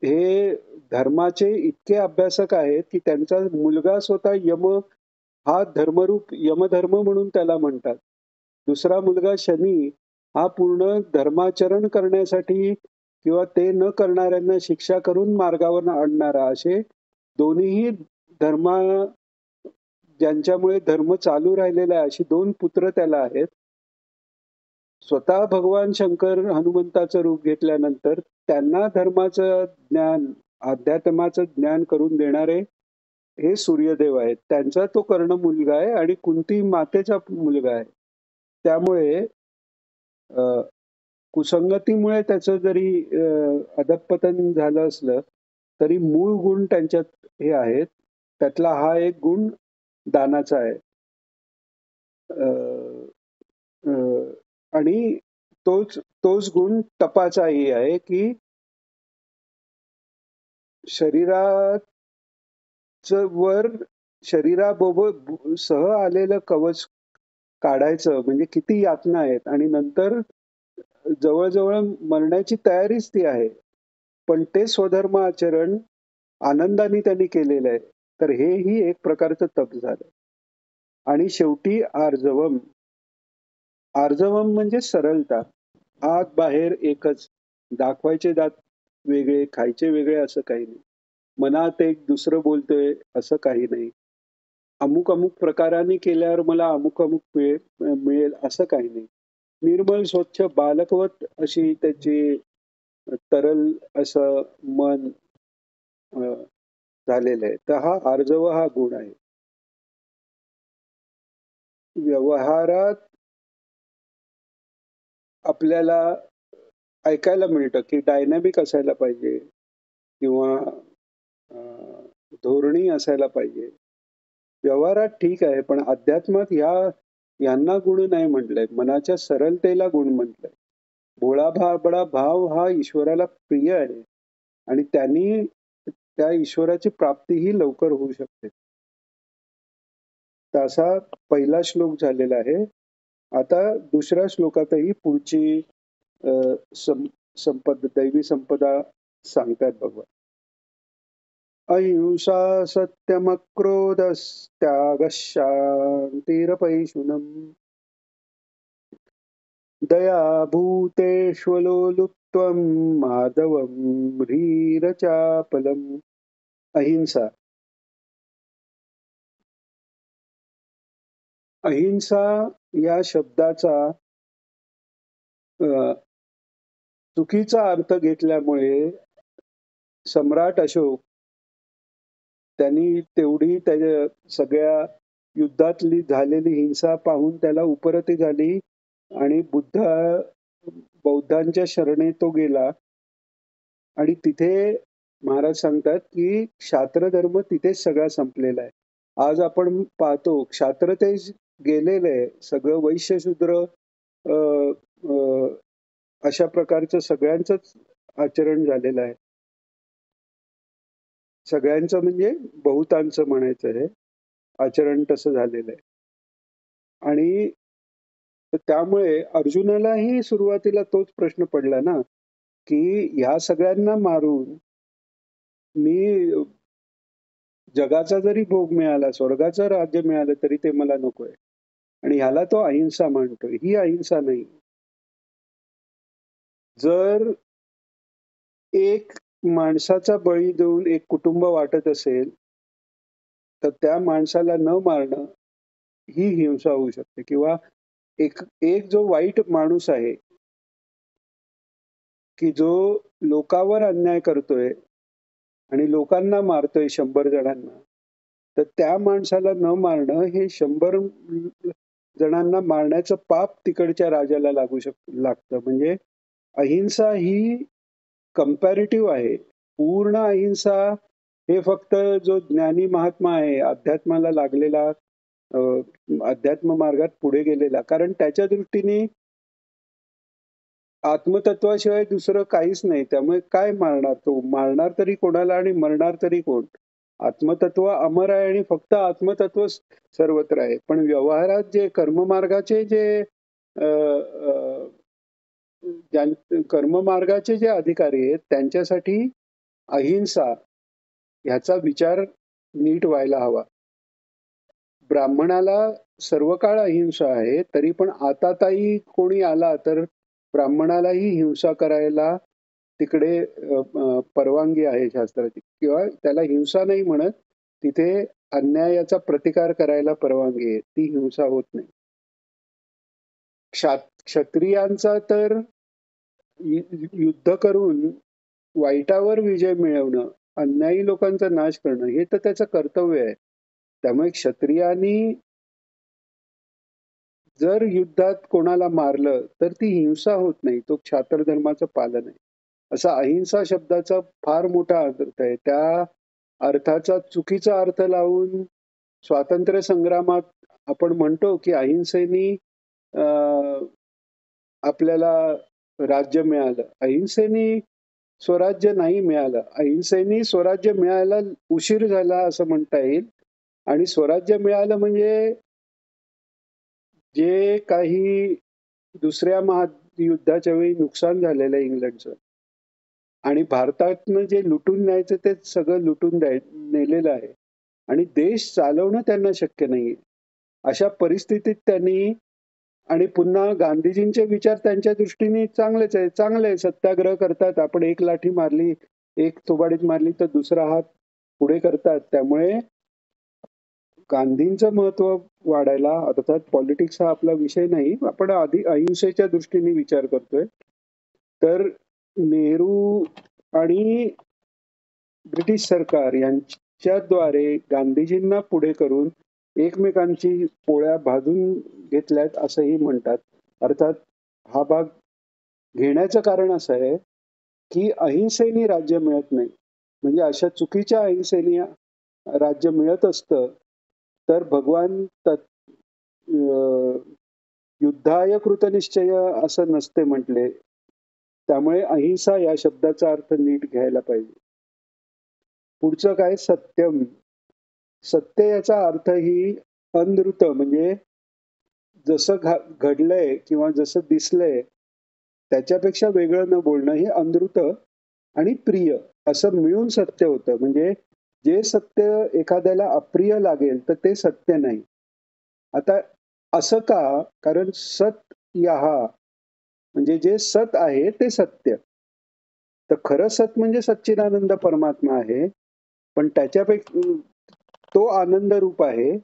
हे धर्माचे इतके अभ्यासक आहेत की त्यांचा मुलगा स्वतः यम हा धर्मरूप यमधर्म म्हणून त्याला म्हणतात. दुसरा मुलगा शनी हा पूर्ण धर्माचरण करण्यासाठी किंवा ते न करणाऱ्यांना शिक्षा करून मार्गावर आणणारा, असे दोन्हीही धर्मा ज्यांच्यामुळे धर्म चालू राहिलेला आहे अशी दोन पुत्र त्याला आहेत. स्वतः भगवान शंकर हनुमंताचं रूप घेतल्यानंतर त्यांना धर्माचं ज्ञान, अध्यात्माचं ज्ञान करून देणारे हे सूर्यदेव आहेत. त्यांचा तो कर्ण मुलगा आहे आणि कुंती मातेचा मुलगा आहे. त्यामुळे अ, कुसंगतीमुळे त्याचं जरी अधःपतन झालं असलं तरी मूळ गुण त्यांच्यात हे आहेत. त्यातला हा एक गुण दानाचा आहे. अ, अ, आणि तोच तोच गुण तपाचाही आहे की शरीराचं वर सह आलेलं कवच काढायचं म्हणजे किती यातना आहेत आणि नंतर जवळजवळ मरण्याची तयारीच ती आहे. पण ते स्वधर्म आचरण आनंदाने त्यांनी केलेलं आहे. तर हेही एक प्रकारचं तप झालं. आणि शेवटी आर्जवम. आर्जवम म्हणजे सरळता. आत बाहेर एकच. दाखवायचे दात वेगळे, खायचे वेगळे असं काही नाही. मनात एक दुसरं बोलतोय असं काही नाही. अमुक अमुक प्रकाराने केल्यावर मला अमुक अमुक मिळेल असं काही नाही. निर्मळ स्वच्छ बालकवत अशी त्याची तरल असं मन झालेलं आहे. तर हा आर्जव हा गुण आहे. व्यवहारात आपल्याला ऐकायला मिळतं की डायनॅमिक असायला पाहिजे किंवा धोरणी असायला पाहिजे. व्यवहारात ठीक आहे, पण अध्यात्मात यांना गुण नाही म्हटलंय. मनाच्या सरलतेला गुण म्हटलंय. भोळा भाबडा भाव हा ईश्वराला प्रिय आहे आणि त्यांनी त्या ईश्वराची प्राप्तीही लवकर होऊ शकते. तसा पहिला श्लोक झालेला आहे. आता दुसऱ्या श्लोकातही पुढची अ, दैवी संपदा सांगतात भगवान. अहिंसा सत्यमक्रोधस्त्यागः शान्तिरपैशुनम् दया भूतेष्वलोलुप्त्वं माधवं ह्रीरचापलम्. अहिंसा. अहिंसा या शब्दाचा अ, चुकीचा अर्थ घेतल्यामुळे सम्राट अशोक त्यांनी तेवढी त्याच्या सगळ्या युद्धातली झालेली हिंसा पाहून त्याला उपरती झाली आणि बौद्धांच्या शरणी तो गेला आणि तिथे महाराज सांगतात की क्षात्र धर्म तिथेच सगळा संपलेला आहे. आज आपण पाहतो क्षात्र ते गेलेलं आहे. सगळं वैश्य शूद्र अ, अ, अशा प्रकारचं सगळ्यांचंच आचरण झालेलं आहे. सगळ्यांचं म्हणजे बहुतांचं म्हणायचं आहे. आचरण तसं झालेलं आहे. आणि त्यामुळे अर्जुनालाही सुरुवातीला तोच प्रश्न पडला ना, की ह्या सगळ्यांना मारून मी जगाचा जरी भोग मिळाला, स्वर्गाचं राज्य मिळालं तरी ते मला नकोय. आणि ह्याला तो अहिंसा मानतोय. ही अहिंसा नाही. जर एक माणसाचा बळी देऊन एक कुटुंब वाटत असेल, तर त्या माणसाला न मारणं ही हिंसा होऊ शकते. किंवा एक एक जो वाईट माणूस आहे, की जो लोकांवर अन्याय करतोय आणि लोकांना मारतोय 100 जणांना, तर त्या माणसाला न मारणं हे 100 जणांना मारण्याचं पाप तिकडच्या राजाला लागतं. म्हणजे अहिंसा ही कंपॅरेटिव्ह आहे. पूर्ण अहिंसा हे फक्त जो ज्ञानी महात्मा आहे, अध्यात्माला लागलेला, अ, अध्यात्म मार्गात पुढे गेलेला. कारण त्याच्या दृष्टीने आत्मतत्वाशिवाय दुसरं काहीच नाही. त्यामुळे काय मारणार तो? मारणार तरी कोणाला आणि मरणार तरी कोण? आत्मतत्व अमर आहे आणि फक्त आत्मतत्व सर्वत्र आहे. पण व्यवहारात जे कर्ममार्गाचे जे अ, अ, कर्ममार्गाचे जे अधिकारी आहेत त्यांच्यासाठी अहिंसा ह्याचा विचार नीट व्हायला हवा. ब्राह्मणाला सर्व काळ अहिंसा आहे, तरी पण आताताई कोणी आला तर ब्राह्मणालाही हिंसा करायला तिकडे परवानगी आहे शास्त्राची. किंवा त्याला हिंसा नाही म्हणत, तिथे अन्यायाचा प्रतिकार करायला परवानगी आहे. ती हिंसा होत नाही. क्षत्रियांचा तर युद्ध करून वाईटावर विजय मिळवणं, अन्यायी लोकांचा नाश करणं हे तर त्याचं कर्तव्य आहे. त्यामुळे क्षत्रियांनी जर युद्धात कोणाला मारलं तर ती हिंसा होत नाही. तो क्षात्र धर्माचं पालन आहे. असा अहिंसा शब्दाचा फार मोठा अर्थ आहे. त्या अर्थाचा चुकीचा अर्थ लावून स्वातंत्र्य संग्रामात आपण म्हणतो की अहिंसेनी आपल्याला राज्य मिळालं. अहिंसेनी स्वराज्य नाही मिळालं. अहिंसेनी स्वराज्य मिळायला उशीर झाला असं म्हणता येईल. आणि स्वराज्य मिळालं म्हणजे जे काही दुसऱ्या महायुद्धाच्या वेळी नुकसान झालेलं आहे इंग्लंडचं आणि भारतातनं जे लुटून न्यायचं ते सगळं लुटून नेलेलं आहे आणि देश चालवणं त्यांना शक्य नाहीये. अशा परिस्थितीत त्यांनी आणि पुन्हा गांधीजींचे विचार त्यांच्या दृष्टीने चांगलेच आहे. चांगले आहे, सत्याग्रह करतात. आपण एक लाठी मारली, एक थोबाडीत मारली तर दुसरा हात पुढे करतात. त्यामुळे गांधींचं महत्व वाढायला, अर्थात पॉलिटिक्स हा आपला विषय नाही, आपण आधी अहिंसेच्या दृष्टीने विचार करतोय. तर नेहरू आणि ब्रिटिश सरकार यांच्याद्वारे गांधीजींना पुढे करून एकमेकांची पोळ्या भाजून घेतल्यात असंही म्हणतात. अर्थात हा भाग घेण्याचं कारण असं आहे की अहिंसेने राज्य मिळत नाही. म्हणजे अशा चुकीच्या अहिंसेने राज्य मिळत असतं तर भगवान युद्धाय कृतनिश्चय असं नसते म्हटले. त्यामुळे अहिंसा या शब्दाचा अर्थ नीट घ्यायला पाहिजे. पुढचं काय? सत्यम. सत्य याचा अर्थ ही अनृत म्हणजे जसं घडलंय किंवा जसं दिसलंय त्याच्यापेक्षा वेगळं न बोलणं हे अनृत आणि प्रिय असं मिळून सत्य होतं. म्हणजे जे सत्य एखाद्याला अप्रिय लागेल तर ते सत्य नाही. आता असं का? कारण सत याहा म्हणजे जे सत आहे ते सत्य. तर खरं सत म्हणजे सच्चिदानंद परमात्मा आहे. पण त्याच्यापेक्षा तो आनंद रूप आहे.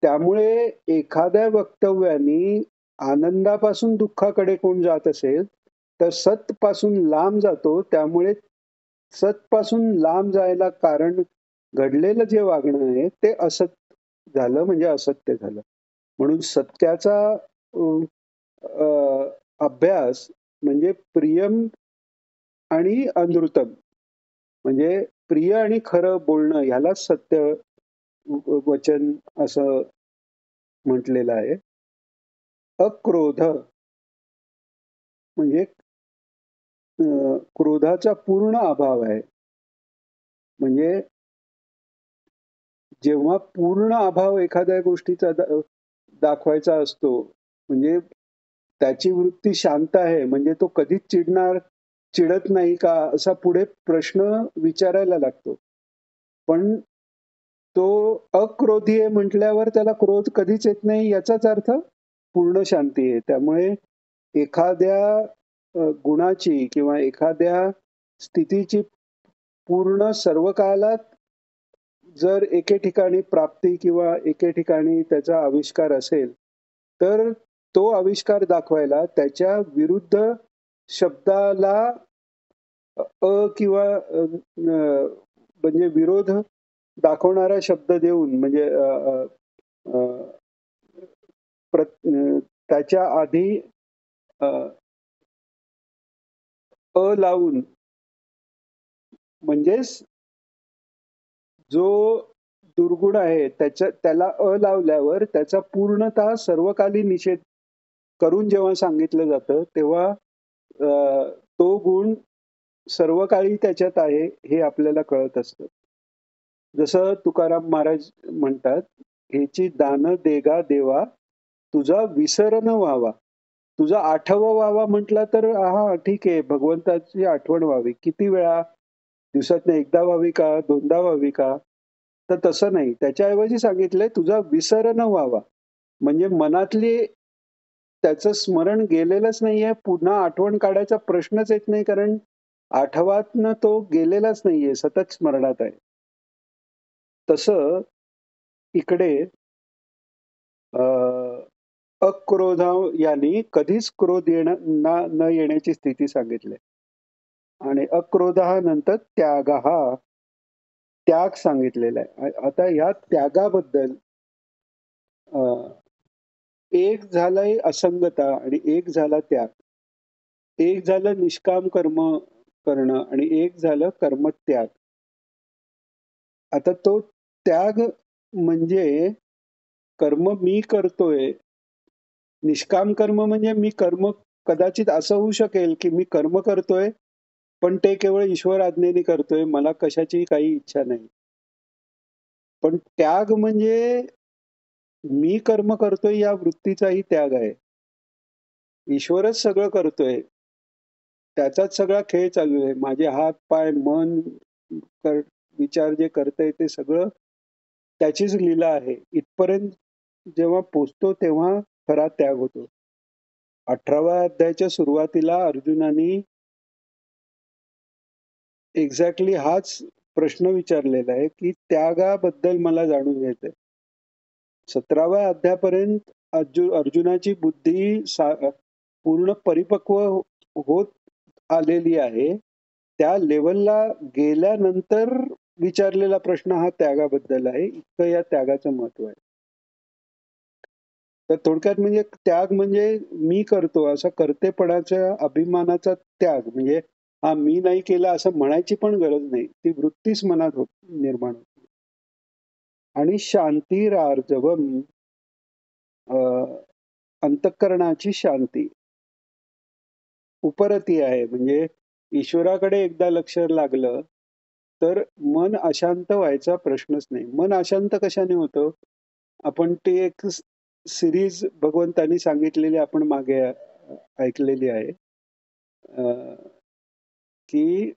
त्यामुळे एखाद्या वक्तव्याने आनंदापासून दुःखाकडे कोण जात असेल तर सत पासून लांब जातो. त्यामुळे सत पासून लांब जायला कारण घडलेलं जे वागणं आहे ते असत झालं म्हणजे असत्य झालं. म्हणून सत्याचा अभ्यास म्हणजे प्रियम आणि अनृतम म्हणजे प्रिय आणि खरं बोलणं ह्याला सत्य वचन असं म्हटलेलं आहे. अक्रोध म्हणजे क्रोधाचा पूर्ण अभाव आहे. म्हणजे जेव्हा पूर्ण अभाव एखाद्या गोष्टीचा दाखवायचा असतो म्हणजे त्याची वृत्ती शांत आहे म्हणजे तो कधीच चिडत नाही का असा पुढे प्रश्न विचारायला लागतो. पण तो अक्रोधी आहे म्हटल्यावर त्याला क्रोध कधीच येत नाही याचाच अर्थ पूर्ण शांती आहे. त्यामुळे एखाद्या गुणाची किंवा एखाद्या स्थितीची पूर्ण सर्व काळात जर एके ठिकाणी प्राप्ती किंवा एके ठिकाणी त्याचा आविष्कार असेल, तर तो आविष्कार दाखवायला त्याच्या विरुद्ध शब्दाला किंवा म्हणजे विरोध दाखवणारा शब्द देऊन म्हणजे अ, त्याच्या आधी अ, लावून म्हणजेच जो दुर्गुण आहे त्याला लावल्यावर त्याचा पूर्णतः सर्वकाली निषेध करून जेव्हा सांगितलं जातं तेव्हा तो गुण सर्व काळी त्याच्यात आहे हे आपल्याला कळत असतं. जसं तुकाराम महाराज म्हणतात, "हेची दान देगा देवा, तुझा विसर न व्हावा." तुझा आठवा व्हावा म्हटला तर हा ठीक आहे, भगवंताची आठवण व्हावी. किती वेळा? दिवसातनं एकदा व्हावी का? दोनदा व्हावी का? तर तसं नाही. त्याच्याऐवजी सांगितलंय तुझा विसर न व्हावा. म्हणजे मनातली त्याचं स्मरण गेलेलंच नाहीये. पुन्हा आठवण काढायचा प्रश्नच येत नाही कारण आठवातनं तो गेलेलाच नाहीये. सतत स्मरणात आहे. तसं इकडे अ, अक्रोधा यानी कधीच क्रोध न येण्याची स्थिती सांगितली आणि अक्रोधः नंतर त्यागः त्याग सांगितलेला आहे. आता या त्यागाबद्दल अ, एक झालंय असंगता आणि एक झाला त्याग. एक झालं निष्काम कर्म करणं आणि एक झालं कर्मत्याग. आता तो त्याग म्हणजे कर्म मी करतोय. निष्काम कर्म म्हणजे मी कर्म कदाचित असं होऊ शकेल, की मी कर्म करतोय, पण ते केवळ ईश्वर आज्ञेने करतोय. मला कशाची काही इच्छा नाही. पण त्याग म्हणजे मी कर्म करतोय या वृत्तीचाही त्याग आहे. ईश्वरच सगळं करतोय. त्याचाच सगळा खेळ चालू आहे. माझे हात, पाय, मन, कर विचार जे करतंय ते सगळं त्याचीच लीला आहे. इथपर्यंत जेव्हा पोचतो तेव्हा खरा त्याग होतो. 18व्या अध्यायाच्या सुरुवातीला अर्जुनाने एक्झॅक्टली हाच प्रश्न विचारलेला आहे, की त्यागाबद्दल मला जाणून घ्यायचंय. 17व्या अध्यायापर्यंत अर्जुनाची बुद्धी पूर्ण परिपक्व होत आलेली आहे. त्या लेव्हलला गेल्यानंतर विचारलेला प्रश्न हा त्यागाबद्दल आहे. इतकं या त्यागाचं महत्व आहे. तर थोडक्यात म्हणजे त्याग म्हणजे मी करतो असा कर्तेपणाच्या अभिमानाचा त्याग म्हणजे हा मी नाही केला असं म्हणायची पण गरज नाही. ती वृत्तीच मनात निर्माण होते. आणि शांतिरार्जवम अंतःकरणाची शांती उपरती आहे. म्हणजे ईश्वराकडे एकदा लक्ष लागलं तर मन अशांत व्हायचा प्रश्नच नाही. मन अशांत कशाने होतं? आपण ती एक सिरीज भगवंतांनी सांगितलेली आपण मागे ऐकलेली आहे. की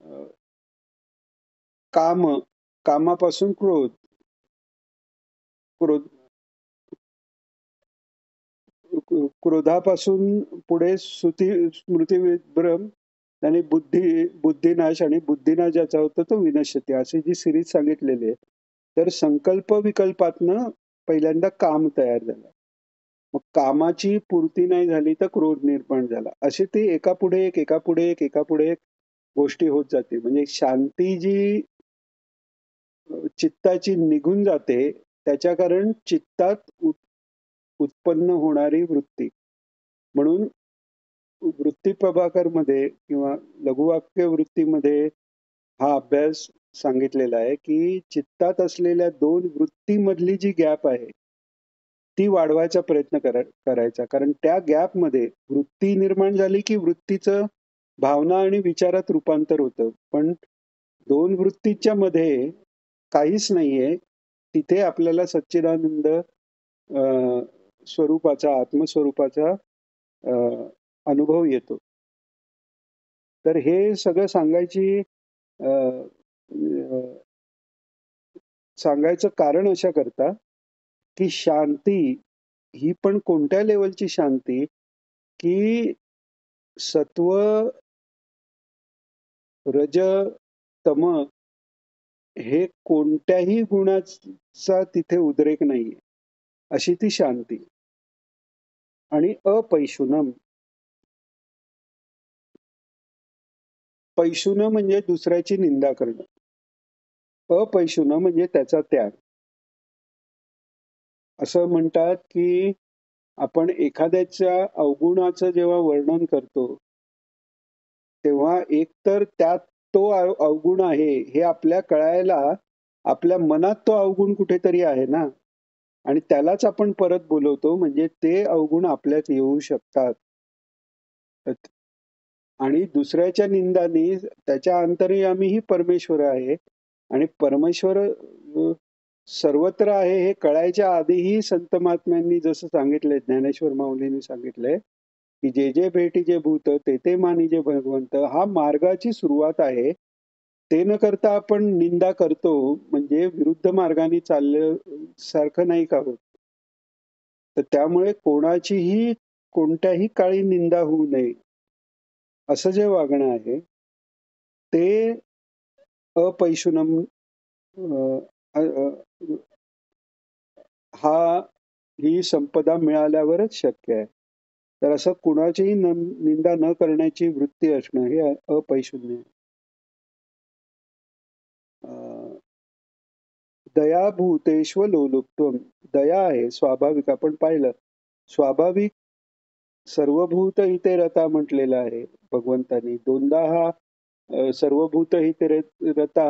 अ, काम, कामापासून क्रोध, क्रोध क्रोधापासून पुढे स्मृतिविभ्रम आणि बुद्धिनाश आणि बुद्धिनाश ज्याचा होतो तो विनश्यती अशी जी सिरीज सांगितलेली आहे. तर संकल्प विकल्पातनं पहिल्यांदा काम तयार झालं. मग कामाची पूर्ती नाही झाली तर क्रोध निर्माण झाला. अशी ती एकापुढे एक, एकापुढे एक, एकापुढे एक गोष्टी होत जाते. म्हणजे शांती जी चित्ताची निघून जाते त्याच्या कारण चित्तात उत्पन्न होणारी वृत्ती. म्हणून वृत्ती प्रभाकर मध्ये किंवा लघुवाक्य वृत्तीमध्ये हा अभ्यास सांगितलेला आहे की चित्तात असलेल्या दोन वृत्तीमधली जी गॅप आहे ती वाढवायचा प्रयत्न करायचा. कारण त्या गॅपमध्ये वृत्ती निर्माण झाली की वृत्तीचं भावना आणि विचारात रूपांतर होतं. पण दोन वृत्तीच्या मध्ये काहीच नाहीये. तिथे आपल्याला सच्चिदानंद स्वरूपाचा, आत्मस्वरूपाचा अनुभव येतो. तर हे सगळं अ, अ, सांगायचं कारण अशा करता, की शांती ही पण कोणत्या लेव्हलची शांती, की सत्व रज तम हे कोणत्याही गुणाचा तिथे उद्रेक नाहीये, अशी ती शांती. आणि अपैशुनम, पैशुन म्हणजे दुसऱ्याची निंदा करणं, अपैशुन म्हणजे त्याचा त्याग. असं म्हणतात की आपण एखाद्याच्या अवगुणाचं जेव्हा वर्णन करतो तेव्हा एकतर त्यात तो अवगुण आहे हे आपल्या कळायला आपल्या मनात तो अवगुण कुठेतरी आहे ना, आणि त्यालाच आपण परत बोलवतो, म्हणजे ते अवगुण आपल्यात येऊ शकतात. आणि दुसऱ्याच्या निंदाने त्याच्या अंतर्यामीही परमेश्वर आहे, आणि परमेश्वर सर्वत्र आहे हे कळायच्या आधीही संत महात्म्यांनी जसं सांगितलंय, ज्ञानेश्वर माऊलींनी सांगितलंय की जे जे भेटी जे भूत ते ते मानी जे भगवंत, हा मार्गाची सुरुवात आहे. ते न करता आपण निंदा करतो म्हणजे विरुद्ध मार्गाने चाललं सारखं नाही का होत. तर त्यामुळे कोणाचीही कोणत्याही काळी निंदा होऊ नये असं जे वागणं आहे ते अपैशुनम हा ही संपदा मिळाल्यावरच शक्य आहे. तर असं कुणाचीही निंदा न करण्याची वृत्ती असणं हे अपैशुन्य आहे. दयाभूतेष्व लोलुप्त्वम, दया आहे स्वाभाविक. आपण पाहिलं स्वाभाविक सर्वभूत हिते रता म्हटलेलं आहे भगवंतानी. दोनदा हा सर्वभूत हिते रता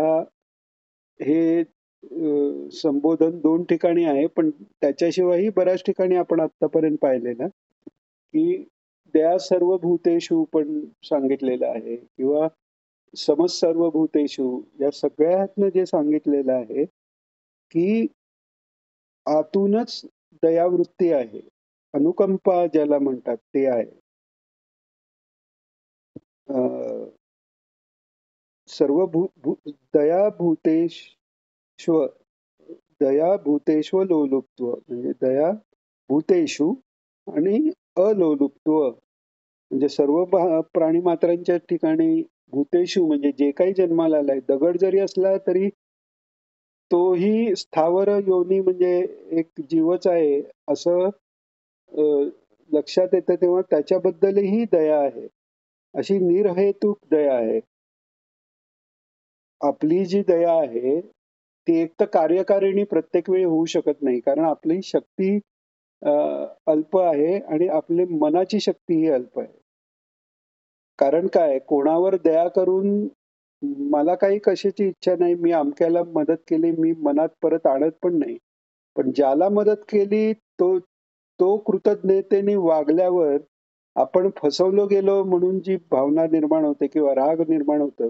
हे संबोधन दोन ठिकाणी आहे, पण त्याच्याशिवायही बऱ्याच ठिकाणी आपण आतापर्यंत पाहिले ना की त्या सर्व भूतेषु पण सांगितलेलं आहे, किंवा समज भूतेषु या सगळ्यातनं जे सांगितलेलं आहे की आतूनच दयावृत्ती आहे, अनुकंपा ज्याला म्हणतात ते आहे. सर्व दया भूतेष्व, दया भूतेष्व लोलुप्त्व म्हणजे दया भूतेषु आणि अलोलुप्त्व म्हणजे सर्व प्राणी मात्रांच्या ठिकाणी. भूतेषु म्हणजे जे काही जन्माला आलाय, दगड जरी असला तरी तोही स्थावर योनी म्हणजे एक जीवच आहे असं लक्षात येतं, तेव्हा त्याच्याबद्दलही दया आहे. अशी निरहेतुक दया आहे. आपली जी दया आहे ती एक तर कार्यकारिणी प्रत्येक वेळी होऊ शकत नाही, कारण आपली शक्ती अल्प आहे आणि आपली मनाची शक्तीही अल्प आहे. कारण काय, कोणावर दया करून मला काही कशाची इच्छा नाही, मी अमक्याला मदत केली, मी मनात परत आणत पण नाही. पण ज्याला मदत केली तो तो कृतज्ञतेने वागल्यावर आपण फसवलो गेलो म्हणून जी भावना निर्माण होते किंवा राग निर्माण होतं,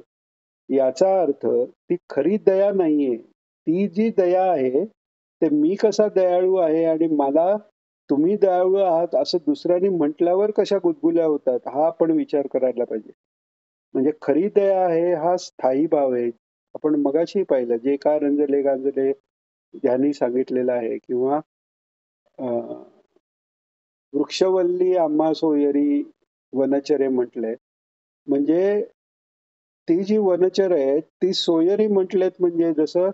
याचा अर्थ ती खरी दया नाहीये. ती जी दया आहे ते मी कसा दयाळू आहे आणि मला तुम्ही दयाळू आहात असं दुसऱ्याने म्हटल्यावर कशा गुदगुल्या होतात, हा आपण विचार करायला पाहिजे. म्हणजे खरी दया आहे हा स्थायी भाव आहे. आपण मगाशी पाहिलं जे का रंजले गांजले यांनी सांगितलेलं आहे, किंवा वृक्षवल्ली आम्हा सोयरी वनचरे म्हटलंय. म्हणजे ती जी वनचर आहेत ती सोयरी म्हटलेत, म्हणजे जसं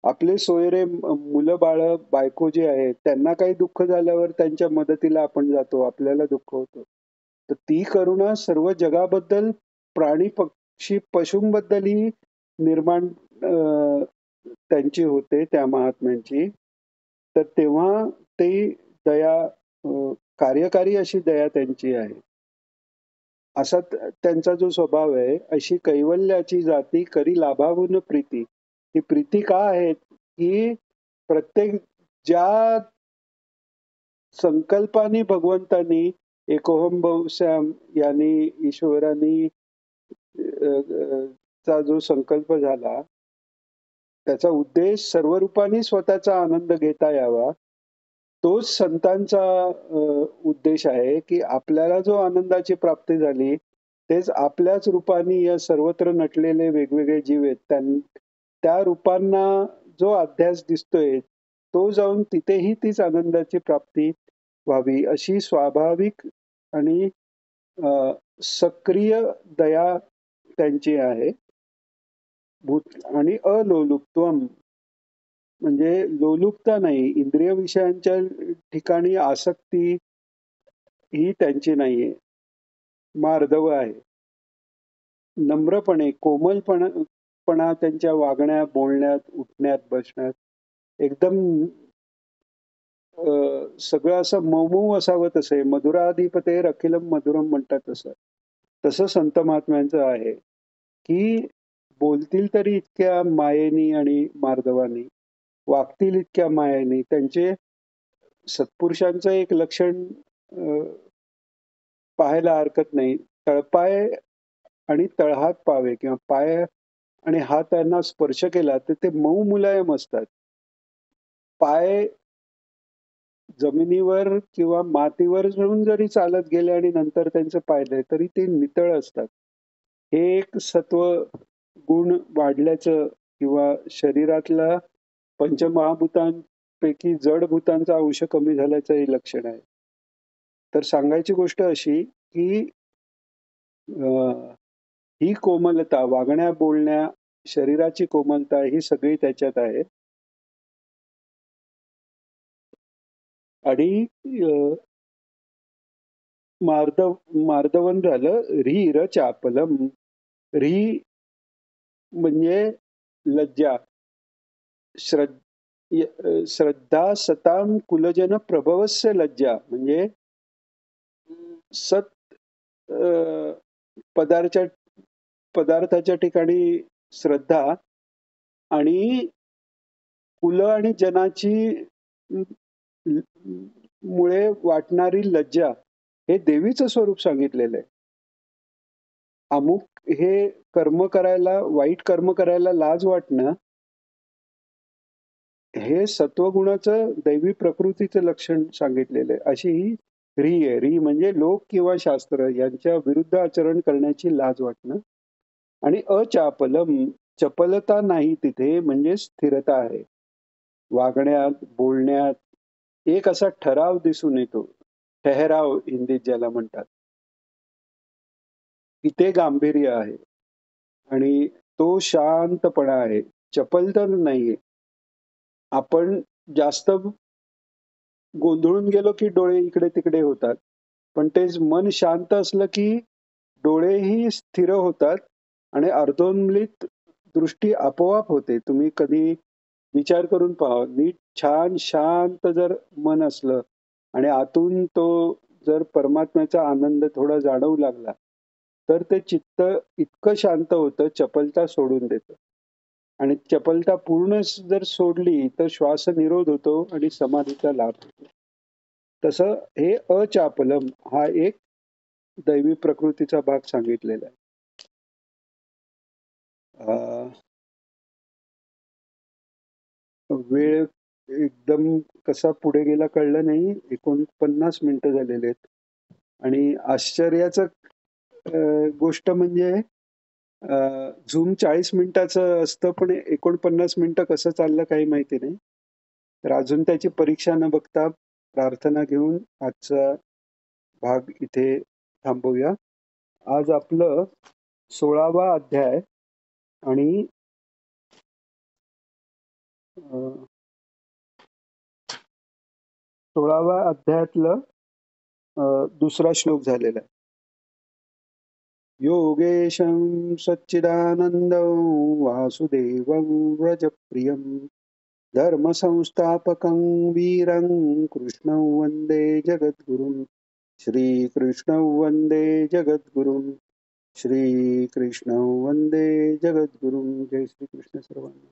आपले सोयरे मुलं बाळ बायको जे आहेत त्यांना काही दुःख झाल्यावर त्यांच्या मदतीला आपण जातो, आपल्याला दुःख होतं. तर ती करुणा सर्व जगाबद्दल, प्राणी पक्षी पशूंबद्दलही निर्माण त्यांची होते, त्या महात्म्यांची. तर तेव्हा ती दया कार्यकारी अशी दया त्यांची आहे. असा त्यांचा जो स्वभाव आहे, अशी कैवल्याची जाती करी लाभावून प्रीती. ही प्रीती का आहे की प्रत्येक ज्या संकल्पाने भगवंतानी एकोहम बहुश्याम यांनी ईश्वरानी चा जो संकल्प झाला त्याचा उद्देश सर्व रूपाने स्वतःचा आनंद घेता यावा, तोच संतांचा उद्देश आहे की आपल्याला जो आनंदाची प्राप्ती झाली तेच आपल्याच रूपाने या सर्वत्र नटलेले वेगवेगळे जीव आहेत त्या रूपांना जो अध्यास दिसतोय तो जाऊन तिथेही तीच आनंदाची प्राप्ती व्हावी, अशी स्वाभाविक आणि सक्रिय दया त्यांची आहे. भूत आणि अलोलुप्त्वम म्हणजे लोलुपता नाही, इंद्रिय विषयांच्या ठिकाणी आसक्ती ही त्यांची नाहीये. मार्दव आहे. नम्रपणे कोमलपणा त्यांच्या वागण्यात, बोलण्यात, उठण्यात, बसण्यात एकदम सगळं असं मऊ असावं तसं मधुराधिपते अखिलम मधुरम म्हणतात तसं. तसं संत महात्म्यांचं आहे की बोलतील तरी इतक्या मायेनी आणि मार्दवानी, वागतील इतक्या मायेनी. त्यांचे सत्पुरुषांचं एक लक्षण पाहायला हरकत नाही. तळपाय आणि तळहात पावे किंवा पाय आणि हात त्यांना स्पर्श केला तर ते मऊ मुलायम असतात. पाय जमिनीवर किंवा मातीवर जाऊन जरी चालत गेले आणि नंतर त्यांचे पाहिले तरी ते नितळ असतात. हे एक सत्व गुण वाढल्याचं किंवा शरीरातल्या पंचमहाभूतांपैकी जड भूतांचा अंश कमी झाल्याचं हे लक्षण आहे. तर सांगायची गोष्ट अशी की ही कोमलता वागण्या बोलण्या शरीराची कोमलता ही सगळी त्याच्यात आहे. आणि मार्दवन झालं रीर चापलम. री म्हणजे लज्जा. श्रद्धा सताम कुलजन प्रभवस्य लज्जा म्हणजे सत पदार्थाच्या पदार्थाच्या ठिकाणी श्रद्धा आणि कुल आणि जनाची मुळे वाटणारी लज्जा हे देवीचं स्वरूप सांगितलेलं आहे. अमुक हे कर्म करायला, वाईट कर्म करायला लाज वाटणं हे सत्वगुणाचं दैवी प्रकृतीचं लक्षण सांगितलेलं आहे. अशी ही री आहे. री म्हणजे लोक किंवा शास्त्र यांच्या विरुद्ध आचरण करण्याची लाज वाटणं. आणि अचापलम चपलता नाही तिथे म्हणजे स्थिरता आहे. वागण्यात बोलण्यात एक असा ठराव दिसून येतो. ठहराव हिंदीत ज्याला म्हणतात. इथे गांभीर्य आहे आणि तो शांतपणा आहे. चपलता नाहीये. आपण जास्त गोंधळून गेलो की डोळे इकडे तिकडे होतात. पण तेच मन शांत असलं की डोळेही स्थिर होतात आणि अर्धोन्मिलित दृष्टी आपोआप होते. तुम्ही कधी विचार करून पहा. नीट छान शांत जर मन असलं आणि आतून तो जर परमात्म्याचा आनंद थोडा जाणवू लागला तर ते चित्त इतकं शांत होतं चपलता सोडून देतं. आणि चपलता पूर्ण जर सोडली तर श्वास निरोध होतो आणि समाधीचा लाभ होतो. तसं हे अचापलम हा एक दैवी प्रकृतीचा भाग सांगितलेला आहे. वेळ एकदम कसा पुढे गेला कळलं नाही. 49 मिनिटं झालेले आहेत. आणि आश्चर्याचं गोष्ट म्हणजे झूम 40 मिनिटाचं असतं पण 49 मिनिटं कसं चाललं काही माहिती नाही. तर अजून त्याची परीक्षा न बघता प्रार्थना घेऊन आजचा भाग इथे थांबवूया. आज आपलं 16वा अध्याय आणि 16व्या अध्यायातलं दुसरा श्लोक झालेला आहे. योगेशं सच्चिदानन्दं वासुदेवं व्रजप्रियं धर्मसंस्थापकं वीरं कृष्णं वन्दे जगद्गुरुं. श्रीकृष्णं वन्दे जगद्गुरुं. श्रीकृष्णं वन्दे जगद्गुरुं. जय श्रीकृष्ण सर्वांना.